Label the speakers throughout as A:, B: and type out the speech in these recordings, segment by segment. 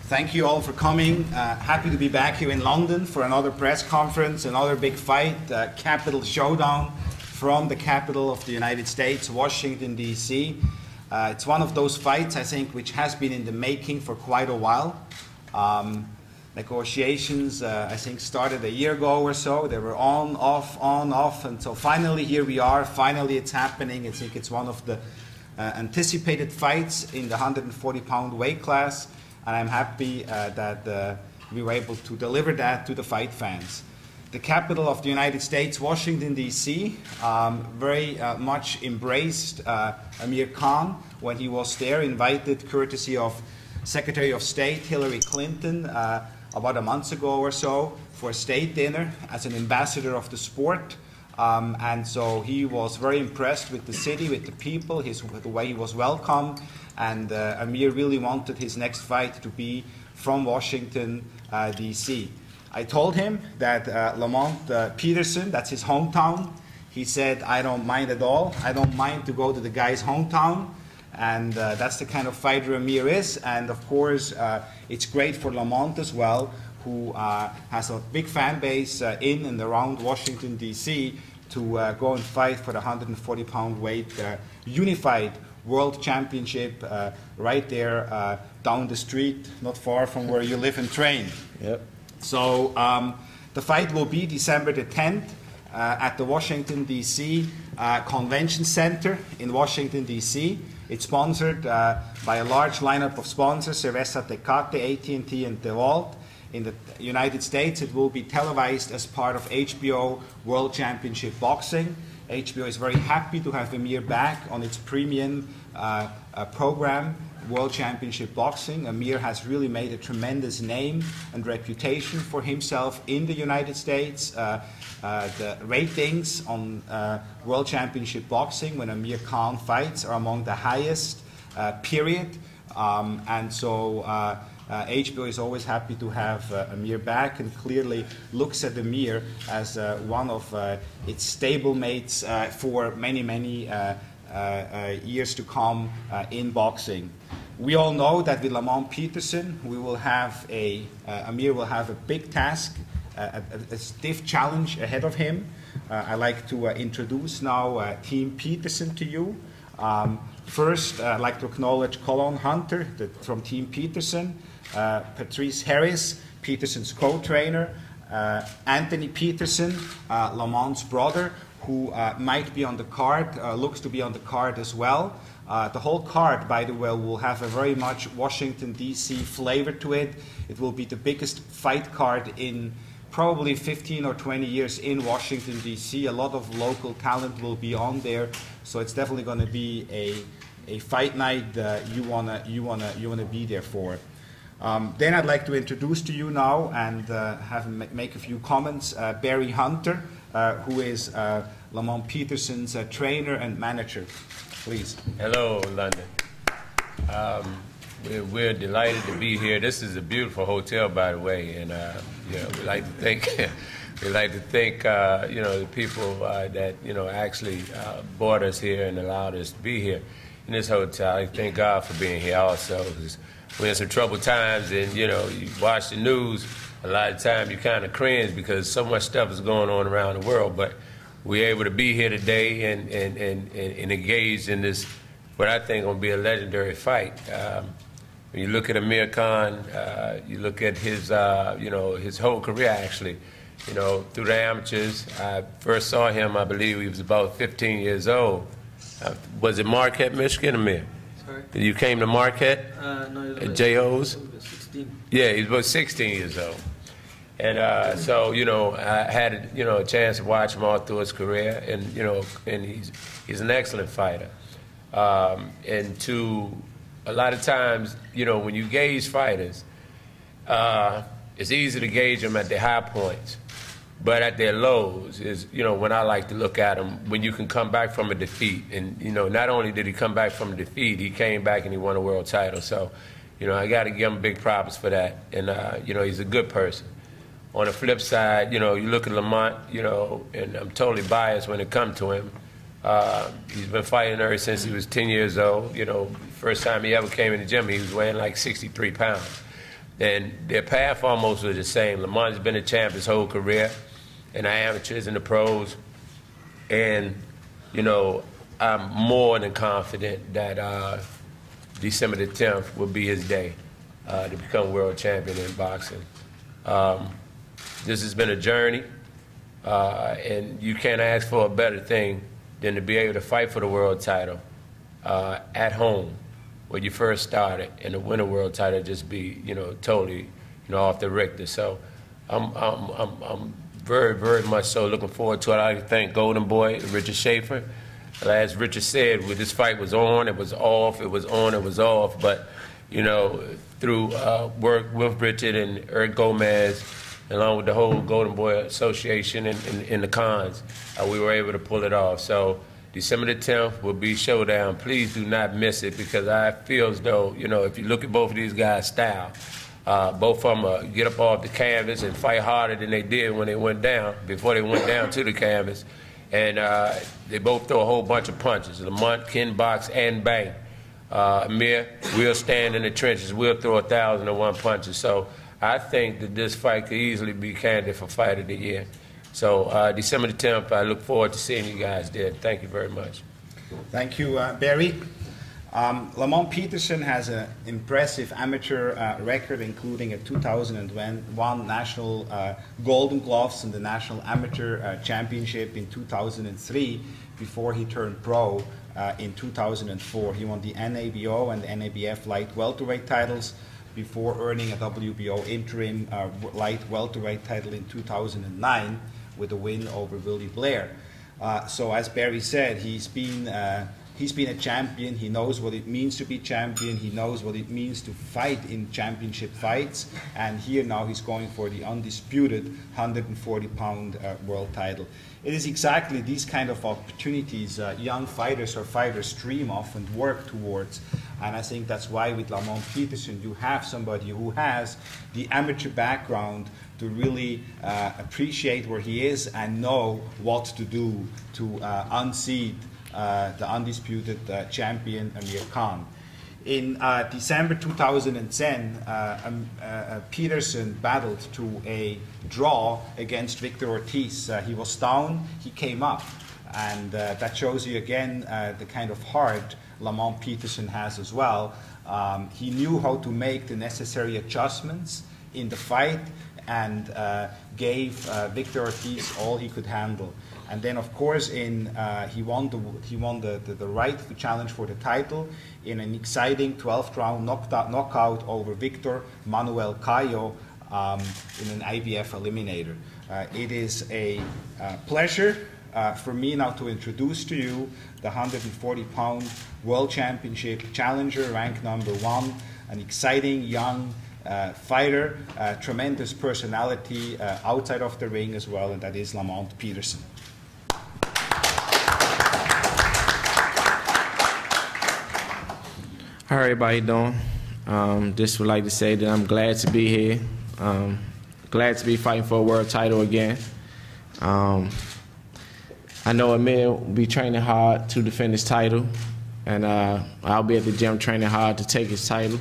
A: Thank you all for coming. Happy to be back here in London for another press conference, another big fight, Capital Showdown from the capital of the United States, Washington, D.C. It's one of those fights, I think, which has been in the making for quite a while. Negotiations, I think, started a year ago or so. They were on, off, and so finally here we are. Finally it's happening. I think it's one of the anticipated fights in the 140-pound weight class. And I'm happy that we were able to deliver that to the fight fans. The capital of the United States, Washington, D.C., very much embraced Amir Khan when he was there, invited courtesy of Secretary of State Hillary Clinton about a month ago or so for a state dinner as an ambassador of the sport. And so he was very impressed with the city, with the people, the way he was welcomed. And Amir really wanted his next fight to be from Washington, D.C. I told him that Lamont Peterson, that's his hometown. He said, I don't mind at all. I don't mind to go to the guy's hometown. And that's the kind of fighter Amir is. And of course, it's great for Lamont as well, who has a big fan base in and around Washington, D.C., to go and fight for the 140-pound weight unified World Championship right there down the street, not far from where you live and train.
B: Yep.
A: So the fight will be December the 10th at the Washington, D.C. Convention Center in Washington, D.C. It's sponsored by a large lineup of sponsors, Cerveza Tecate, AT&T, and DeWalt. In the United States, it will be televised as part of HBO World Championship Boxing. HBO is very happy to have Amir back on its premium program, World Championship Boxing. Amir has really made a tremendous name and reputation for himself in the United States. The ratings on World Championship Boxing when Amir Khan fights are among the highest, period. And so HBO is always happy to have Amir back and clearly looks at Amir as one of its stablemates for many, many years to come in boxing. We all know that with Lamont Peterson, we will have Amir will have a big task, a stiff challenge ahead of him. I'd like to introduce now Team Peterson to you. First, I'd like to acknowledge Colin Hunter from Team Peterson, Patrice Harris, Peterson's co-trainer, Anthony Peterson, Lamont's brother, who might be on the card, looks to be on the card as well. The whole card, by the way, will have a very much Washington, D.C. flavor to it. It will be the biggest fight card in probably 15 or 20 years in Washington, D.C. A lot of local talent will be on there, so it's definitely going to be a fight night you wanna be there for. Then I'd like to introduce to you now and have him make a few comments. Barry Hunter, who is Lamont Peterson's trainer and manager. Please.
B: Hello, London. We're delighted to be here. This is a beautiful hotel, by the way, and you know, we like to thank you know, the people that actually brought us here and allowed us to be here in this hotel. I thank God for being here also. We're in some troubled times, and you watch the news. A lot of time you kind of cringe because so much stuff is going on around the world. But we're able to be here today and engage in this, what I think will be a legendary fight. When you look at Amir Khan, you look at his his whole career actually. Through the amateurs. I first saw him, I believe he was about 15 years old. Was it Marquette, Michigan, Amir?
C: Sorry?
B: You came to Marquette?
C: No,
B: at J.O.'s?
C: 16.
B: Yeah, he was about 16 years old. And so, I had a chance to watch him all through his career, and and he's an excellent fighter. And to a lot of times, when you gauge fighters, it's easy to gauge them at their high points, but at their lows is, when I like to look at them, when you can come back from a defeat. And, not only did he come back from a defeat, he came back and he won a world title. So, I got to give him big props for that. And, he's a good person. On the flip side, you look at Lamont, and I'm totally biased when it comes to him. He's been fighting ever since he was 10 years old. First time he ever came in the gym, he was weighing like 63 pounds. And their path almost was the same. Lamont's been a champ his whole career, in the amateurs and the pros. And, you know, I'm more than confident that December the 10th will be his day to become world champion in boxing. This has been a journey, and you can't ask for a better thing than to be able to fight for the world title at home, where you first started, and to win a world title just be, you know, totally, you know, off the Richter. So I'm very, very much so looking forward to it. I'd like to thank Golden Boy, Richard Schaefer. As Richard said, when this fight was on, it was off, it was on, it was off. But, you know, through work with Richard and Eric Gomez, along with the whole Golden Boy Association and the cons, we were able to pull it off. So December the 10th will be showdown. Please do not miss it, because I feel as though, you know, if you look at both of these guys' style, both of them get up off the canvas and fight harder than they did when they went down, before they went down to the canvas. And they both throw a whole bunch of punches. Lamont can box and bang. Amir, we'll stand in the trenches. We'll throw 1,001 punches. So I think that this fight could easily be candidate for Fight of the Year. So December the 10th, I look forward to seeing you guys there. Thank you very much.
A: Thank you, Barry. Lamont Peterson has an impressive amateur record, including a 2001 National Golden Gloves and the National Amateur Championship in 2003, before he turned pro in 2004. He won the NABO and the NABF light welterweight titles before earning a WBO interim light welterweight title in 2009 with a win over Willie Blair. So as Barry said, he's been a champion. He knows what it means to be champion. He knows what it means to fight in championship fights. And here now he's going for the undisputed 140-pound world title. It is exactly these kind of opportunities young fighters or fighters dream of and work towards. And I think that's why with Lamont Peterson you have somebody who has the amateur background to really appreciate where he is and know what to do to unseat the undisputed champion Amir Khan. In December 2010, Peterson battled to a draw against Victor Ortiz. He was down, he came up, and that shows you again the kind of heart Lamont Peterson has as well. He knew how to make the necessary adjustments in the fight and gave Victor Ortiz all he could handle. And then, of course, he won the right to challenge for the title in an exciting 12th round knockout over Victor Manuel Cayo in an IBF eliminator. It is a pleasure for me now to introduce to you the 140-pound World Championship challenger, ranked #1, an exciting young fighter, tremendous personality outside of the ring as well, and that is Lamont Peterson.
C: How everybody doing? Just would like to say that I'm glad to be here. Glad to be fighting for a world title again. I know Amir will be training hard to defend his title, and I'll be at the gym training hard to take his title.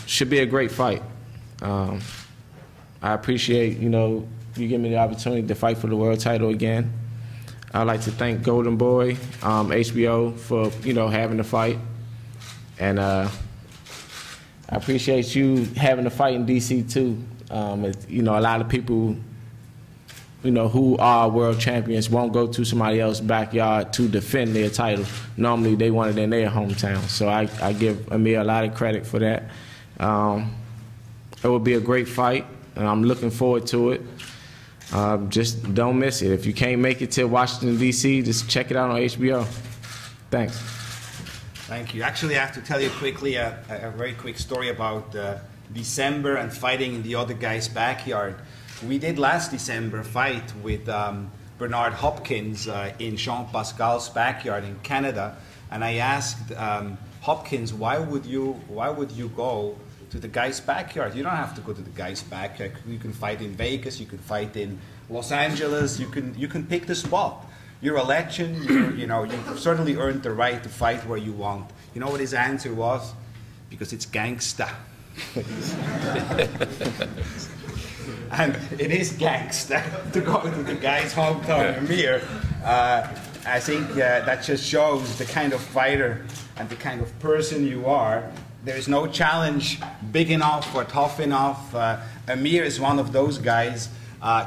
C: Should be a great fight. I appreciate, you give me the opportunity to fight for the world title again. I'd like to thank Golden Boy, HBO for, having the fight. And I appreciate you having a fight in DC too. A lot of people, who are world champions won't go to somebody else's backyard to defend their title. Normally they want it in their hometown. So I give Amir a lot of credit for that. It will be a great fight, and I'm looking forward to it. Just don't miss it. If you can't make it to Washington, D.C., just check it out on HBO. Thanks.
A: Thank you. Actually, I have to tell you quickly a very quick story about December and fighting in the other guy's backyard. We did last December fight with Bernard Hopkins in Jean Pascal's backyard in Canada, and I asked Hopkins, why would you go to the guy's backyard? You don't have to go to the guy's backyard. You can fight in Vegas, you can fight in Los Angeles, you can pick the spot. You're a legend, you've certainly earned the right to fight where you want. You know what his answer was? Because it's gangsta. And it is gangster to go to the guy's hometown, Amir. I think that just shows the kind of fighter and the kind of person you are. There is no challenge big enough or tough enough. Amir is one of those guys,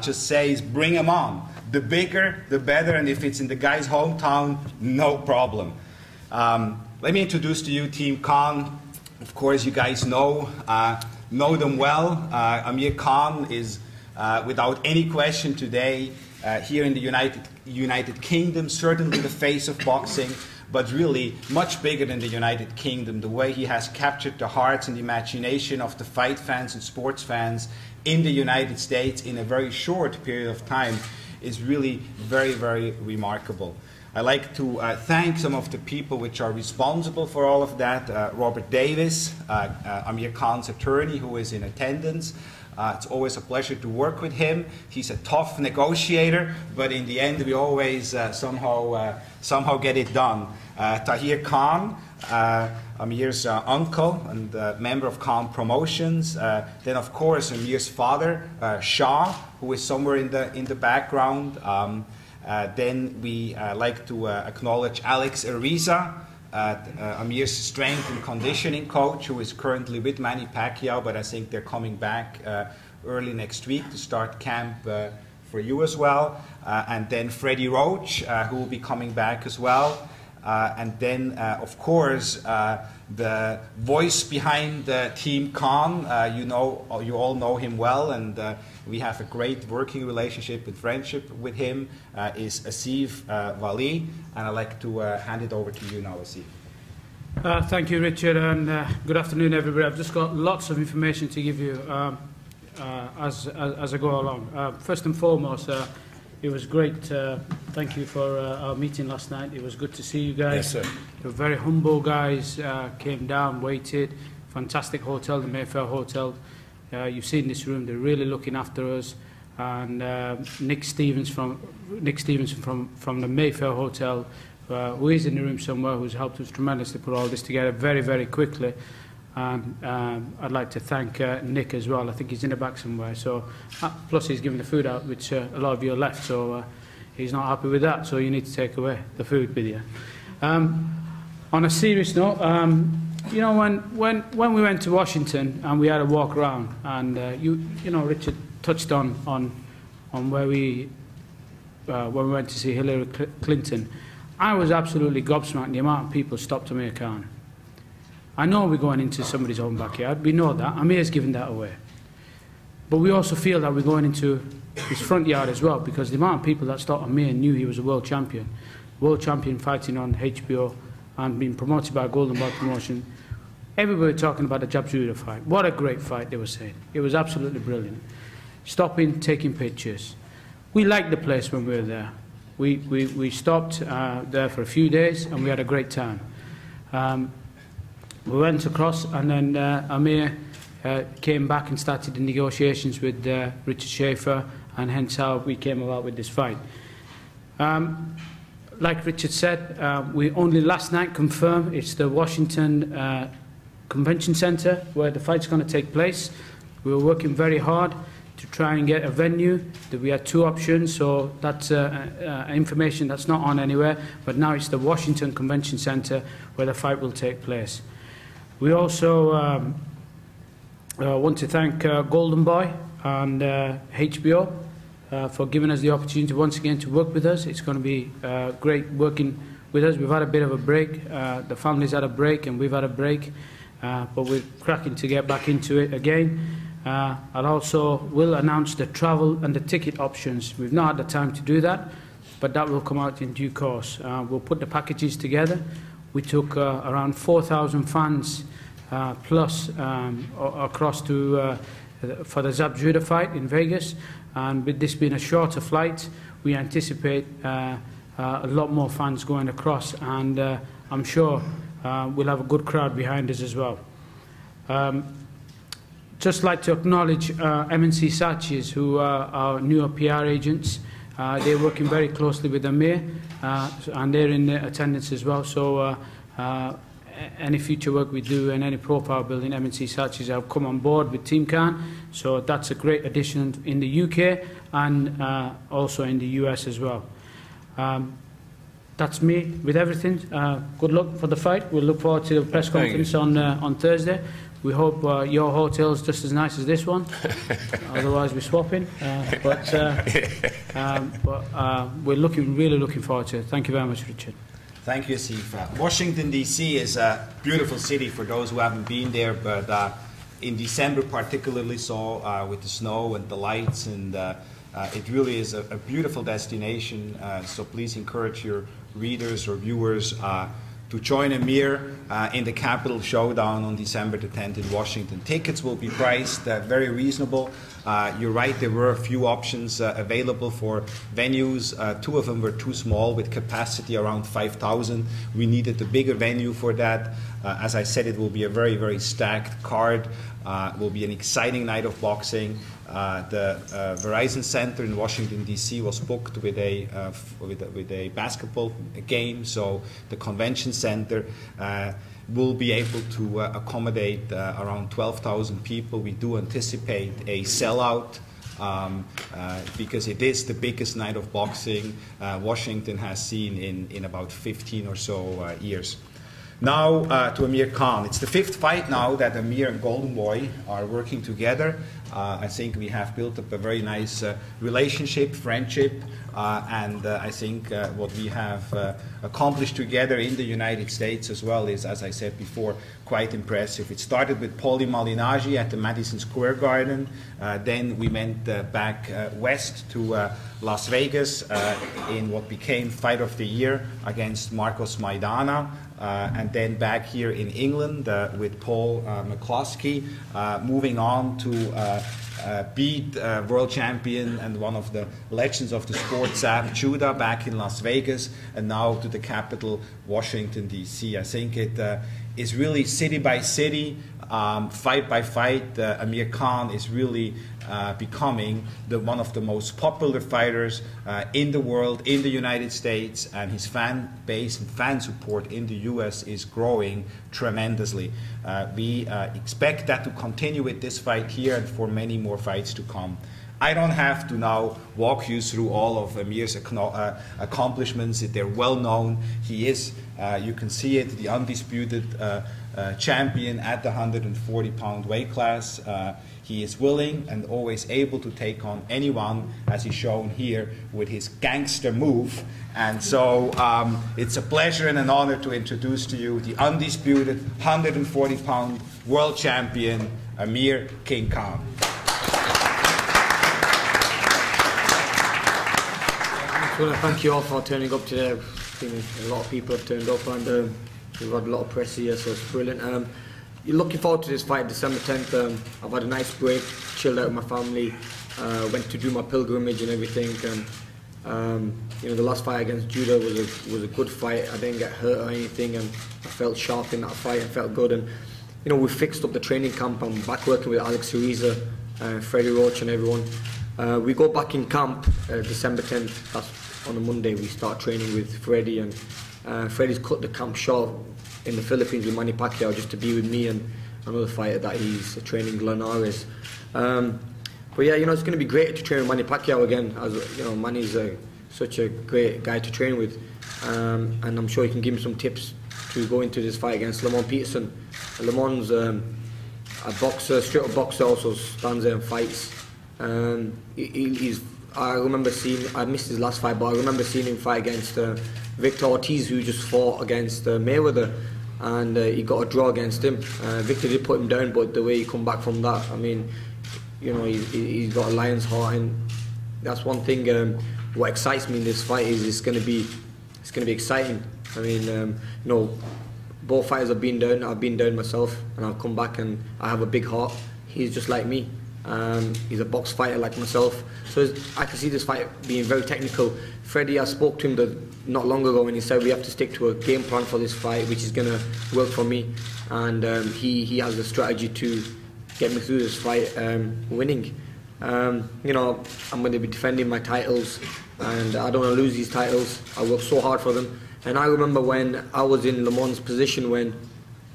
A: just says, bring him on. The bigger, the better, and if it's in the guy's hometown, no problem. Let me introduce to you Team Khan. Of course, you guys know them well. Amir Khan is, without any question today, here in the United Kingdom, certainly the face of boxing, but really much bigger than the United Kingdom. The way he has captured the hearts and the imagination of the fight fans and sports fans in the United States in a very short period of time is really very, very remarkable. I'd like to thank some of the people which are responsible for all of that. Robert Davis, Amir Khan's attorney, who is in attendance. It's always a pleasure to work with him. He's a tough negotiator, but in the end we always somehow get it done. Tahir Khan, Amir's uncle and member of Khan Promotions. Then of course Amir's father, Shah, who is somewhere in the background. Then we like to acknowledge Alex Ariza, Amir's strength and conditioning coach, who is currently with Manny Pacquiao, but I think they're coming back early next week to start camp for you as well. And then Freddie Roach, who will be coming back as well. And then, of course, the voice behind Team Khan, you all know him well, and we have a great working relationship and friendship with him, is Asif Wali, and I'd like to hand it over to you now, Asif.
D: Thank you, Richard, and good afternoon, everybody. I've just got lots of information to give you as I go along. First and foremost, it was great. Thank you for our meeting last night. It was good to see you guys.
B: Yes, sir.
D: You were very humble guys. Came down, waited. Fantastic hotel, the Mayfair Hotel. You've seen this room. They're really looking after us. And Nick Stevens from the Mayfair Hotel, who is in the room somewhere, who's helped us tremendously put all this together very, very quickly. And I'd like to thank Nick as well. I think he's in the back somewhere. So, plus he's giving the food out, which a lot of you are left. So he's not happy with that. So you need to take away the food with you. On a serious note, you know, when we went to Washington and we had a walk around, and you know, Richard touched on where we when we went to see Hillary Clinton, I was absolutely gobsmacked the amount of people stopped Amir Khan. I know we're going into somebody's own backyard. We know that. Amir's given that away. But we also feel that we're going into his front yard as well, because the amount of people that stopped Amir knew he was a world champion fighting on HBO and being promoted by Golden Boy Promotion. Everybody talking about the Jabzuda fight. What a great fight, they were saying. It was absolutely brilliant. Stopping, taking pictures. We liked the place when we were there. We stopped there for a few days and we had a great time. We went across, and then Amir came back and started the negotiations with Richard Schaefer, and hence how we came about with this fight. Like Richard said, we only last night confirmed it's the Washington Convention Center where the fight's going to take place. We were working very hard to try and get a venue. We had two options, so that's information that's not on anywhere, but now it's the Washington Convention Center where the fight will take place. We also want to thank Golden Boy and HBO for giving us the opportunity once again to work with us. It's going to be great working with us. We've had a bit of a break. The family's had a break and we've had a break, but we're cracking to get back into it again. I'll also will announce the travel and the ticket options. We've not had the time to do that, but that will come out in due course. We'll put the packages together. We took around 4,000 fans plus across to for the Jabzuda fight in Vegas, and with this being a shorter flight, we anticipate a lot more fans going across, and I'm sure we'll have a good crowd behind us as well. Just like to acknowledge MNC Saatchi's, who are our newer PR agents. They're working very closely with Amir, and they're in attendance as well. So any future work we do and any profile building, MNC Saatchi's have come on board with Team Khan. So that's a great addition in the UK and also in the US as well. That's me with everything. Good luck for the fight. We'll look forward to the press conference on Thursday. We hope your hotel's just as nice as this one. Otherwise, we're swapping. But we're really looking forward to it. Thank you very much, Richard.
A: Thank you, Asif. Washington, D.C. is a beautiful city for those who haven't been there, but in December particularly so, with the snow and the lights, and it really is a beautiful destination. So please encourage your readers or viewers to join Amir in the Capital Showdown on December the 10th in Washington. Tickets will be priced very reasonable. You're right, there were a few options available for venues. 2 of them were too small with capacity around 5,000. We needed a bigger venue for that. As I said, it will be a very, very stacked card. It will be an exciting night of boxing. The Verizon Center in Washington, D.C. was booked with a basketball game, so the convention center will be able to accommodate around 12,000 people. We do anticipate a sellout because it is the biggest night of boxing Washington has seen in about 15 or so years. Now to Amir Khan. It's the 5th fight now that Amir and Golden Boy are working together. I think we have built up a very nice relationship, friendship, and I think what we have accomplished together in the United States as well is, as I said before, quite impressive. It started with Paulie Malignaggi at the Madison Square Garden. Then we went back west to Las Vegas in what became Fight of the Year against Marcos Maidana. And then back here in England with Paul McCloskey, moving on to beat world champion and one of the legends of the sport, Zab Judah, back in Las Vegas, and now to the capital, Washington, D.C. I think it is really city by city, fight by fight. Amir Khan is really becoming one of the most popular fighters in the world, in the United States, and his fan base and fan support in the US is growing tremendously. We expect that to continue with this fight here and for many more fights to come. I don't have to now walk you through all of Amir's accomplishments. They're well known. He is, you can see it, the undisputed champion at the 140-pound weight class. He is willing and always able to take on anyone, as he's shown here with his gangster move. And so it's a pleasure and an honor to introduce to you the undisputed 140-pound world champion, Amir King Khan.
E: I want to thank you all for turning up today. I think a lot of people have turned up, and we've had a lot of press here, so it's brilliant. You're looking forward to this fight, December 10th. I've had a nice break, chilled out with my family, went to do my pilgrimage and everything. And you know, the last fight against Judah was a good fight. I didn't get hurt or anything, and I felt sharp in that fight and felt good. And you know, we fixed up the training camp. I'm back working with Alex Ariza, Freddie Roach, and everyone. We go back in camp December 10th. That's on a Monday. We start training with Freddie, and Freddie's cut the camp short in the Philippines with Manny Pacquiao just to be with me and another fighter that he's training, Linares. But yeah, you know, it's going to be great to train with Manny Pacquiao again. As you know, Manny's such a great guy to train with, and I'm sure he can give me some tips to go into this fight against Lamont Peterson. Lamont's a boxer, straight up boxer, also stands there and fights. I remember seeing, I missed his last fight, but I remember seeing him fight against Victor Ortiz, who just fought against Mayweather, and he got a draw against him. Victor did put him down, but the way he come back from that, I mean, you know, he's got a lion's heart, and that's one thing. What excites me in this fight is it's going to be exciting. I mean, you know, both fighters have been down. I've been down myself, and I've come back, and I have a big heart. He's just like me. He's a box fighter like myself, so I can see this fight being very technical. Freddie, I spoke to him not long ago, and he said we have to stick to a game plan for this fight, which is going to work for me, and he has a strategy to get me through this fight winning. You know, I'm going to be defending my titles, and I don't want to lose these titles. I worked so hard for them, and I remember when I was in Lamont's position when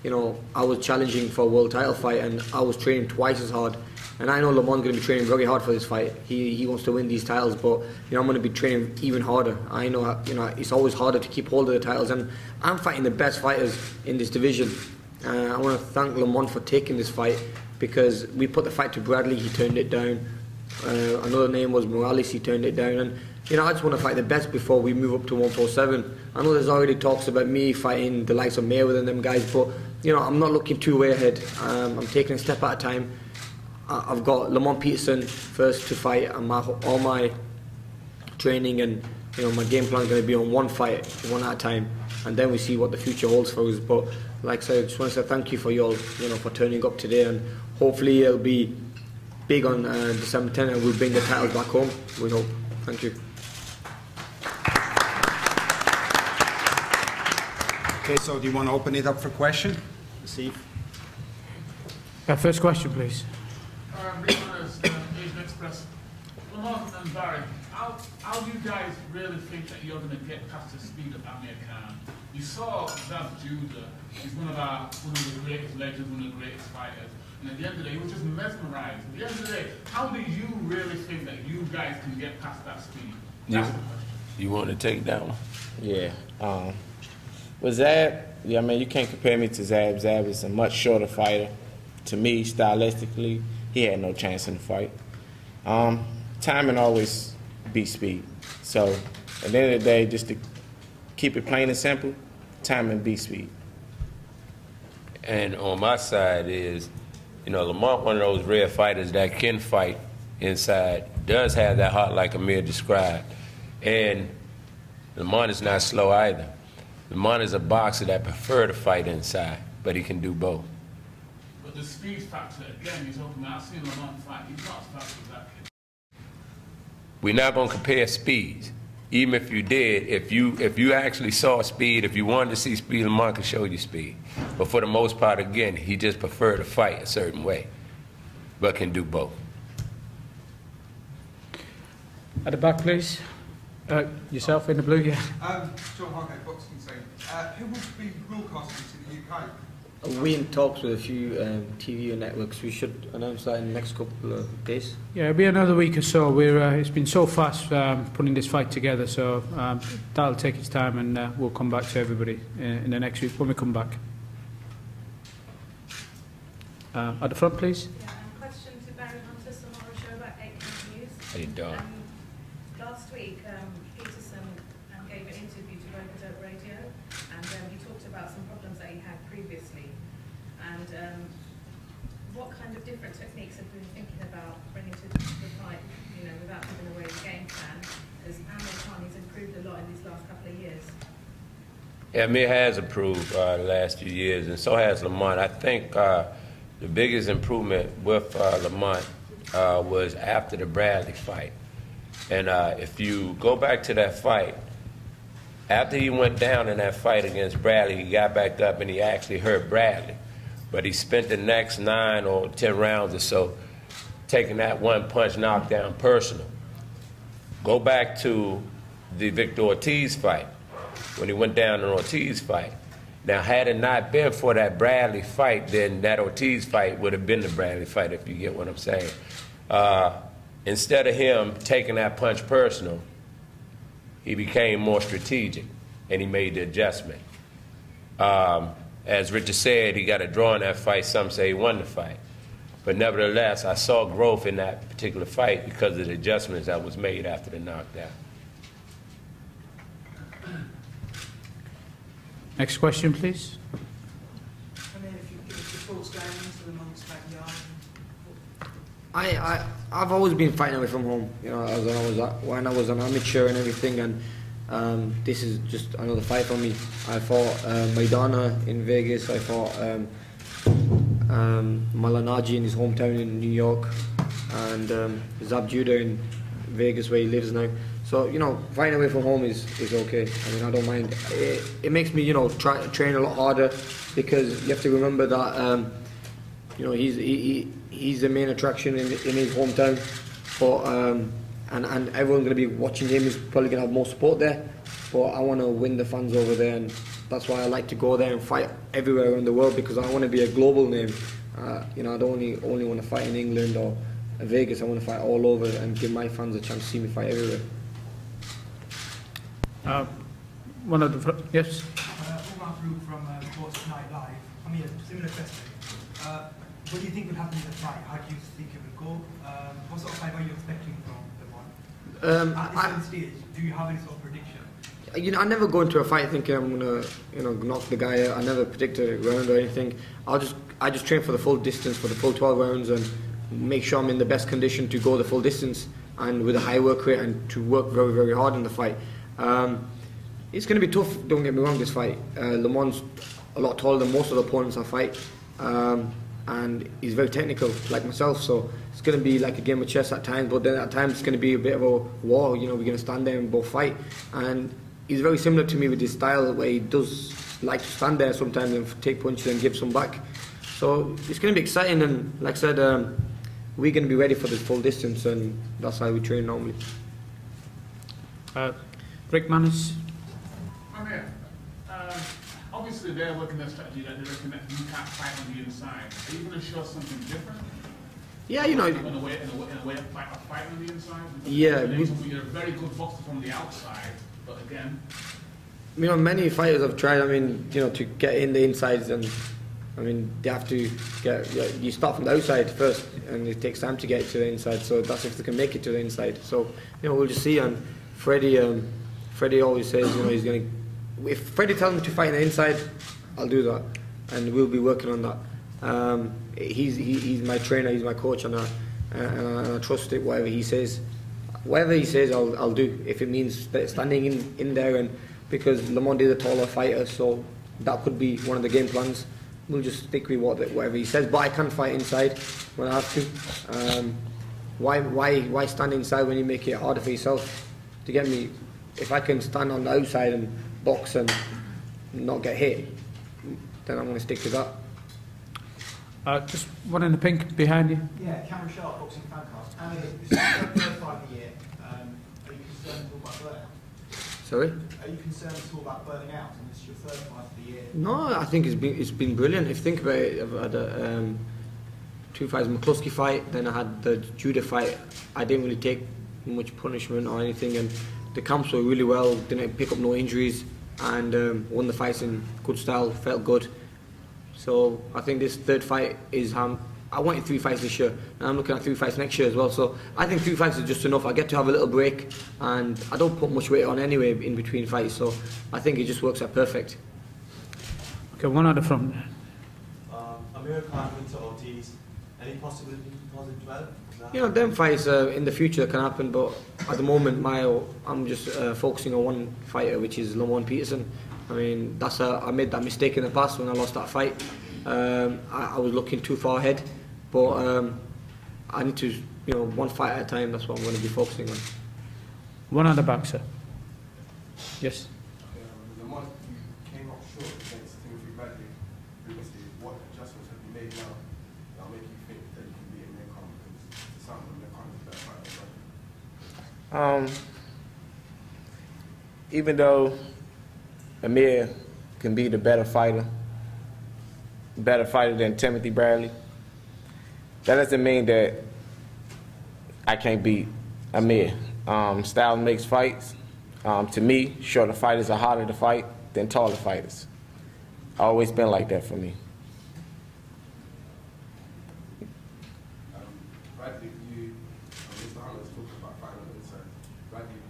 E: you know, I was challenging for a world title fight, and I was training twice as hard. And I know Lamont's going to be training very hard for this fight. He wants to win these titles, but you know, I'm going to be training even harder. I know, you know, it's always harder to keep hold of the titles, and I'm fighting the best fighters in this division. I want to thank Lamont for taking this fight, because we put the fight to Bradley, he turned it down. Another name was Morales, he turned it down. And you know, I just want to fight the best before we move up to 147. I know there's already talks about me fighting the likes of Mayweather and them guys, but you know, I'm not looking too way ahead. I'm taking a step at a time. I've got Lamont Peterson first to fight, and all my training and, you know, my game plan is going to be on one fight, one at a time, and then we see what the future holds for us. But like I said, I just want to say thank you for you all, you know, for turning up today, and hopefully it'll be big on December 10th, and we'll bring the titles back home. We hope. Thank you.
A: Okay, so do you want to open it up for question? Steve?
D: First question, please.
F: Being honest, Asian Express, Lamont and Barry, how do you guys really think that you're going to get past the speed of Amir Khan? You saw Zab Judah, he's one of the greatest legends, one of the greatest fighters, and at the end of the day, he was just mesmerized. At the end of the day, how do you really think that you guys can get past that speed? That's the question.
B: You want to take that one?
C: Yeah. With Zab, yeah, I mean, you can't compare me to Zab. Zab is a much shorter fighter. To me, stylistically, he had no chance in the fight. Timing always beats speed. So at the end of the day, just to keep it plain and simple, timing beats speed.
B: And on my side is, you know, Lamont, one of those rare fighters that can fight inside, does have that heart like Amir described. And Lamont is not slow either. Lamont is a boxer that prefer to fight inside, but he can do both.
F: But the speed factor, again, he's open. I've seen Lamont fight. He's not as fast as that kid.
B: We're not going to compare speeds. Even if you did, if you actually saw speed, if you wanted to see speed, Lamont can show you speed. But for the most part, again, he just prefer to fight a certain way, but can do both.
D: At the back, please. Yourself in the blue, yeah.
G: John Hargate, boxing scene. Who will be broadcasting this in the UK?
E: We're in talks with a few TV networks. We should announce that in the next couple of days.
D: Yeah, it'll be another week or so. It's been so fast putting this fight together, so that'll take its time, and we'll come back to everybody in the next week when we come back. At the front, please.
H: Yeah, question to Barry Hunter, Samara Show about 8 News.
B: How you doing?
H: Last week, Peterson gave an interview to Welterweight Radio, and he talked about some problems that he had previously. And what kind of different techniques have you been thinking about bringing to the fight, you know, without giving away the game plan? Because Amir Khan has improved a lot in these last couple of years.
B: Yeah, Amir has improved the last few years, and so has Lamont. I think the biggest improvement with Lamont was after the Bradley fight. And if you go back to that fight, after he went down in that fight against Bradley, he got back up and he actually hurt Bradley. But he spent the next 9 or 10 rounds or so taking that one-punch knockdown personal. Go back to the Victor Ortiz fight, when he went down in Ortiz fight. Now, had it not been for that Bradley fight, then that Ortiz fight would have been the Bradley fight, if you get what I'm saying. Instead of him taking that punch personal, he became more strategic, and he made the adjustment. As Richard said, he got a draw in that fight. Some say he won the fight. But nevertheless, I saw growth in that particular fight because of the adjustments that was made after the knockdown.
D: Next question, please.
G: I mean, if you give us your thoughts going into the month's backyard.
E: I've always been fighting away from home, you know, when I was an amateur and everything, and this is just another fight for me. I fought Maidana in Vegas. I fought Malanaji in his hometown in New York, and Zab Judah in Vegas where he lives now. So, you know, fighting away from home is okay. I mean, I don't mind. It makes me, you know, train a lot harder, because you have to remember that, you know, he's the main attraction in his hometown. But and everyone's going to be watching him. He's probably going to have more support there. But I want to win the fans over there, and that's why I like to go there and fight everywhere around the world, because I want to be a global name. You know, I don't only want to fight in England or Vegas. I want to fight all over and give my fans a chance to see me fight everywhere.
D: One of the yes.
I: Omar Farouk from Sports Tonight Live. I mean, a similar question. What do you think would happen in the fight? How do you think it would go? What sort of fight are you expecting from the one? At this early stage, do you have any sort of prediction?
E: You know, I never go into a fight thinking I'm gonna, you know, knock the guy out. I never predict a round or anything. I just train for the full distance, for the full 12 rounds, and make sure I'm in the best condition to go the full distance and with a high work rate, and to work very, very hard in the fight. It's going to be tough, don't get me wrong, this fight. Lamont's a lot taller than most of the opponents I fight, and he's very technical, like myself, so it's going to be like a game of chess at times, but then at times it's going to be a bit of a war. You know, we're going to stand there and both fight, and he's very similar to me with his style, where he does like to stand there sometimes and take punches and give some back. So it's going to be exciting, and like I said, we're going to be ready for the full distance, and that's how we train normally.
D: Rick Manners.
F: Amir, obviously they're looking at strategy that they're looking at you can't fight on the inside. Are you going to show something different?
E: Yeah, you know.
F: In a way of fighting on the inside?
E: Yeah.
F: You're a very good boxer from the outside, but again.
E: You know, many fighters have tried, I mean, you know, to get in the insides, and I mean, they have to get, you start from the outside first, and it takes time to get to the inside, so that's if they can make it to the inside. So, you know, we'll just see. And Freddie always says, you know, he's going to, if Freddie tells me to fight on the inside, I'll do that, and we'll be working on that. He's my trainer, he's my coach, and I trust it. Whatever he says, I'll do. If it means standing in there, and because Lamont is a taller fighter, so that could be one of the game plans. We'll just stick with whatever he says. But I can fight inside when I have to. Why stand inside when you make it harder for yourself to get me? If I can stand on the outside and box and not get hit, then I'm going to stick to that.
D: Just one in the pink behind you.
J: Yeah, Cameron Sharp, Boxing Fancast. Amir, this is your third fight of the year. Are you concerned at all about burnout?
E: Sorry?
J: Are you concerned at all about burning out? And this is your third fight of the year.
E: No, I think it's been brilliant. If you think about it, I've had two fights, McCluskey fight, then I had the Judah fight. I didn't really take much punishment or anything, and the camps were really well, didn't pick up no injuries, and won the fights in good style, felt good. So I think this third fight is, I wanted 3 fights this year, and I'm looking at 3 fights next year as well. So I think 3 fights is just enough. I get to have a little break, and I don't put much weight on anyway in between fights, so I think it just works out perfect.
D: Okay, one at the front.
K: Amir Khan into Ortiz, any possibility in 2012?
E: You know, them fights in the future can happen, but at the moment I'm just focusing on one fighter, which is Lamont Peterson. I mean, I made that mistake in the past when I lost that fight. I was looking too far ahead, but I need to, you know, one fight at a time. That's what I'm going to be focusing on.
D: One at the back, sir. Yes.
K: Lamont, you came up short against Timothy Bradley previously. What adjustments have you made now that'll make you think that you can beat Amir Khan? Because it sounds like Amir Khan is a better fighter.
C: Even though Amir can be the better fighter than Timothy Bradley, that doesn't mean that I can't beat Amir. Style makes fights. To me, shorter fighters are harder to fight than taller fighters. Always been like that for me.
K: Bradley, Mr. Hunter's talking about fighting on the inside. Bradley is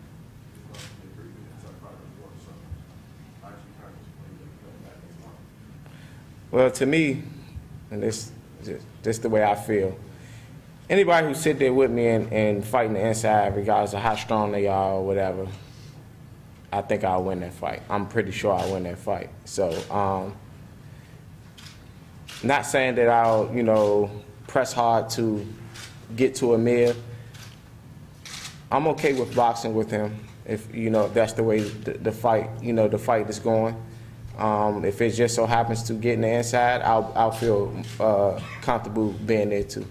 K: not a very good inside fighter as well, so how do you kind of play that next one?
C: Well, to me, and this the way I feel, anybody who sit there with me and fighting the inside, regardless of how strong they are or whatever, I think I'll win that fight. I'm pretty sure I'll win that fight. So, not saying that I'll, you know, press hard to get to Amir. I'm okay with boxing with him if, you know, if that's the way the fight, you know, the fight is going. If it just so happens to get in the inside, I'll feel comfortable being there too.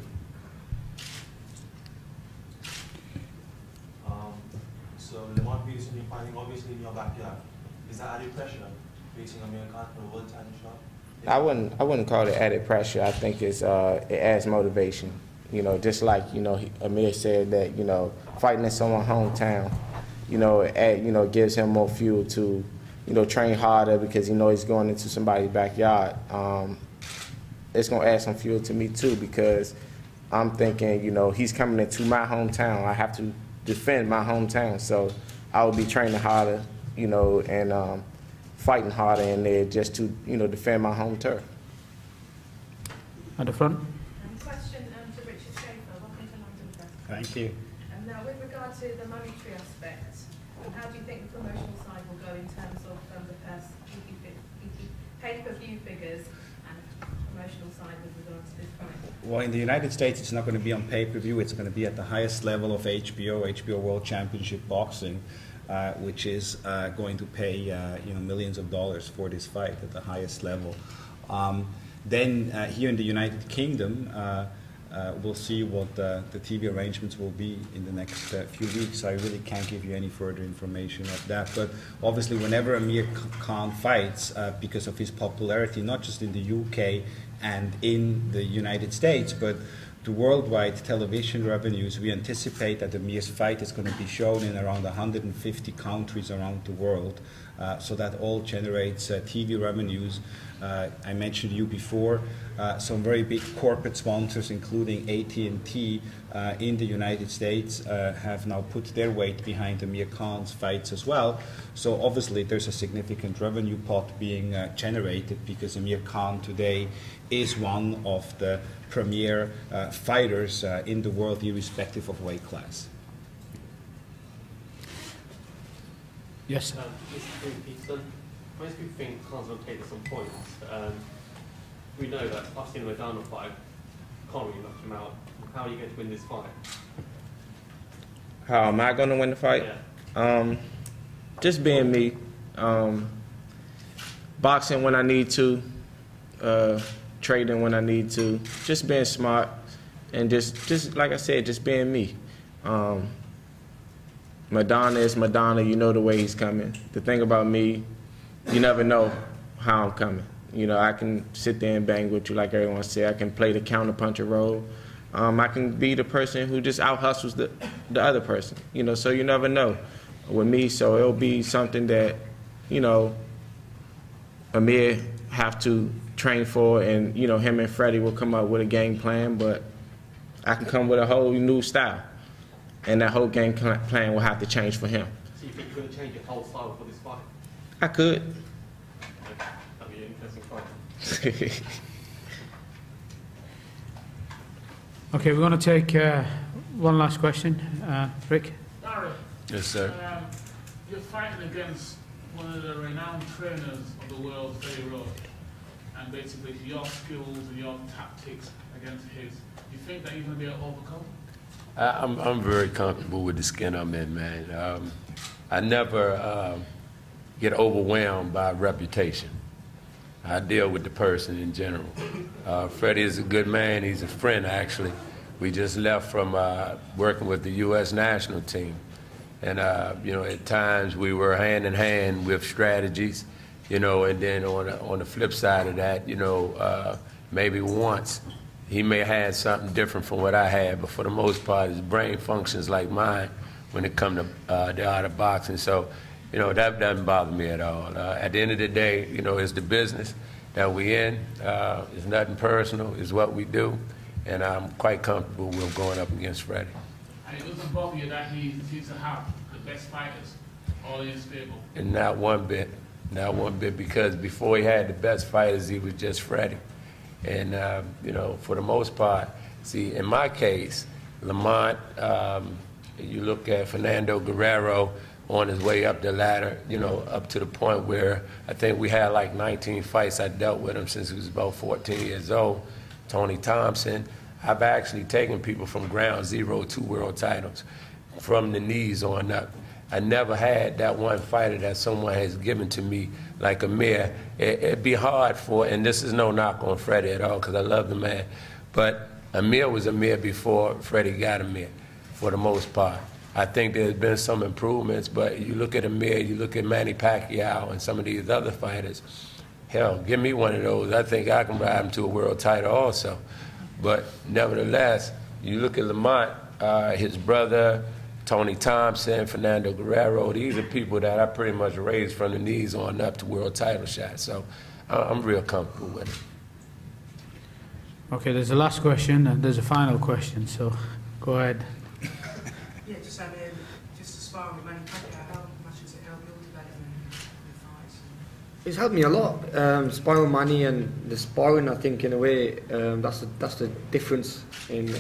K: So Lamont Peterson, you're fighting obviously in your backyard. Is that added pressure
J: facing Amir Khan for a world title shot?
C: I wouldn't call it added pressure. I think it adds motivation. You know, just like, you know, Amir said that, you know, fighting in someone's hometown, you know, gives him more fuel to, you know, train harder because, you know, he's going into somebody's backyard. It's going to add some fuel to me too, because I'm thinking, you know, he's coming into my hometown. I have to defend my hometown. So I will be training harder, you know, and fighting harder in there just to, you know, defend my home turf.
D: At the front.
H: Question to Richard Schaefer. Welcome to London Press.
A: Thank you.
H: Now, with regard to the monetary aspect, how do you think the promotional side will go in terms of the pay-per-view figures and promotional side with regard to this fight?
A: Well, in the United States, it's not going to be on pay-per-view. It's going to be at the highest level of HBO World Championship Boxing, which is going to pay you know, millions of dollars for this fight at the highest level. Then here in the United Kingdom, we'll see what the TV arrangements will be in the next few weeks. I really can't give you any further information of that. But obviously, whenever Amir Khan fights, because of his popularity, not just in the UK and in the United States, but the worldwide television revenues, we anticipate that Amir's fight is going to be shown in around 150 countries around the world. So that all generates TV revenues. I mentioned you before, some very big corporate sponsors, including AT&T in the United States, have now put their weight behind Amir Khan's fights as well. So obviously there's a significant revenue pot being generated, because Amir Khan today is one of the premier fighters in the world, irrespective of weight class.
D: Yes.
L: Mr. Peterson, most people think Khan's going to take some points. We know that I've seen Madonna fight, Khan really knocked him out. How are you going to win this fight?
C: How am I going to win the fight?
L: Yeah.
C: Just being me. Boxing when I need to. Trading when I need to. Just being smart. And just like I said, just being me. Madonna is Madonna. You know the way he's coming. The thing about me, you never know how I'm coming. You know, I can sit there and bang with you like everyone said. I can play the counterpuncher role. I can be the person who just out-hustles the other person. You know, so you never know with me. So it'll be something that, you know, Amir have to train for, and, you know, him and Freddie will come up with a game plan, but I can come with a whole new style. And that whole game plan will have to change for him.
L: So you think you're going to change your whole style for this fight?
C: I could.
L: That'd be an interesting fight.
D: Okay, we're going to take one last question. Rick?
F: Barry.
B: Yes, sir.
F: You're fighting against one of the renowned trainers of the world's day road. And basically your skills and your tactics against his. Do you think that you're going to be able to overcome?
B: I'm very comfortable with the skin I'm in, man. I never get overwhelmed by reputation. I deal with the person in general. Freddie is a good man. He's a friend, actually. We just left from working with the U.S. national team. And, you know, at times we were hand in hand with strategies, you know, and then on the flip side of that, you know, maybe once he may have had something different from what I had, but for the most part, his brain functions like mine when it comes to the art of boxing. So, you know, that doesn't bother me at all. At the end of the day, you know, it's the business that we're in. It's nothing personal. It's what we do. And I'm quite comfortable with going up against Freddie.
F: And it doesn't bother you that he seems to have the best fighters all in his stable?
B: And not one bit. Not one bit, because before he had the best fighters, he was just Freddie. And, you know, for the most part, see, in my case, Lamont, you look at Fernando Guerrero on his way up the ladder, you know, up to the point where I think we had like 19 fights. I dealt with him since he was about 14 years old. Tony Thompson. I've actually taken people from ground zero to world titles from the knees on up. I never had that one fighter that someone has given to me like Amir. It'd be hard for, and this is no knock on Freddie at all, because I love the man, but Amir was Amir before Freddie got Amir, for the most part. I think there's been some improvements, but you look at Amir, you look at Manny Pacquiao and some of these other fighters, hell, give me one of those. I think I can ride him to a world title also. But nevertheless, you look at Lamont, his brother, Tony Thompson, Fernando Guerrero, these are people that I pretty much raised from the knees on up to world title shots. So I'm real comfortable with it.
D: Okay, there's a last question and there's a final question, so go ahead.
I: Yeah, just sparring with Manny Pacquiao, how much has it helped your development in fights?
E: It's helped me a lot. Sparring with Manny and the sparring, I think, in a way, that's the difference in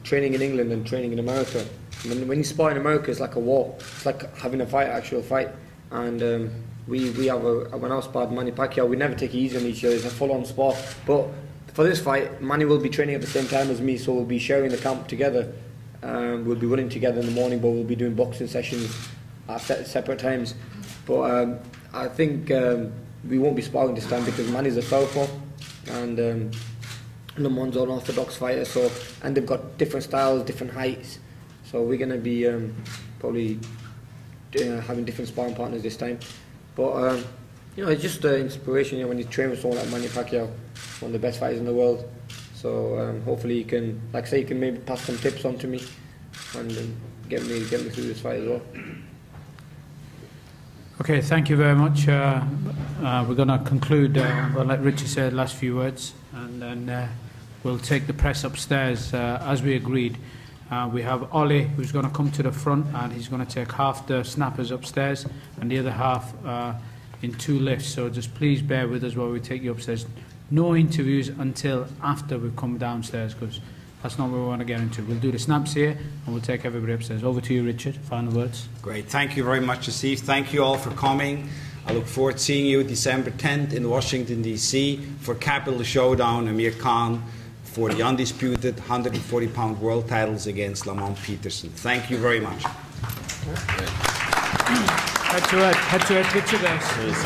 E: training in England and training in America. When you spar in America, it's like a war. It's like having a fight, actual fight. And we have when I sparred Manny Pacquiao, we never take it easy on each other. It's a full-on spar. But for this fight, Manny will be training at the same time as me, so we'll be sharing the camp together. We'll be running together in the morning, but we'll be doing boxing sessions at separate times. But I think we won't be sparring this time because Manny's a southpaw and Lamont's an orthodox fighter, and they've got different styles, different heights. So we're going to be probably having different sparring partners this time. But it's just inspiration when you train with someone like Manny Pacquiao, one of the best fighters in the world. So hopefully you can, like I say, you can maybe pass some tips on to me and get me through this fight as well.
D: Okay, thank you very much. We're going to conclude. We'll let Richie say the last few words, and then we'll take the press upstairs as we agreed. We have Ollie, who's going to come to the front, and he's going to take half the snappers upstairs and the other half in 2 lifts. So just please bear with us while we take you upstairs. No interviews until after we've come downstairs, because that's not what we want to get into. We'll do the snaps here, and we'll take everybody upstairs. Over to you, Richard. Final words.
A: Great. Thank you very much, Asif. Thank you all for coming. I look forward to seeing you December 10th in Washington, D.C. for Capital Showdown, Amir Khan, for the undisputed 140-pound world titles against Lamont Peterson. Thank you very much.
D: Head to head picture there.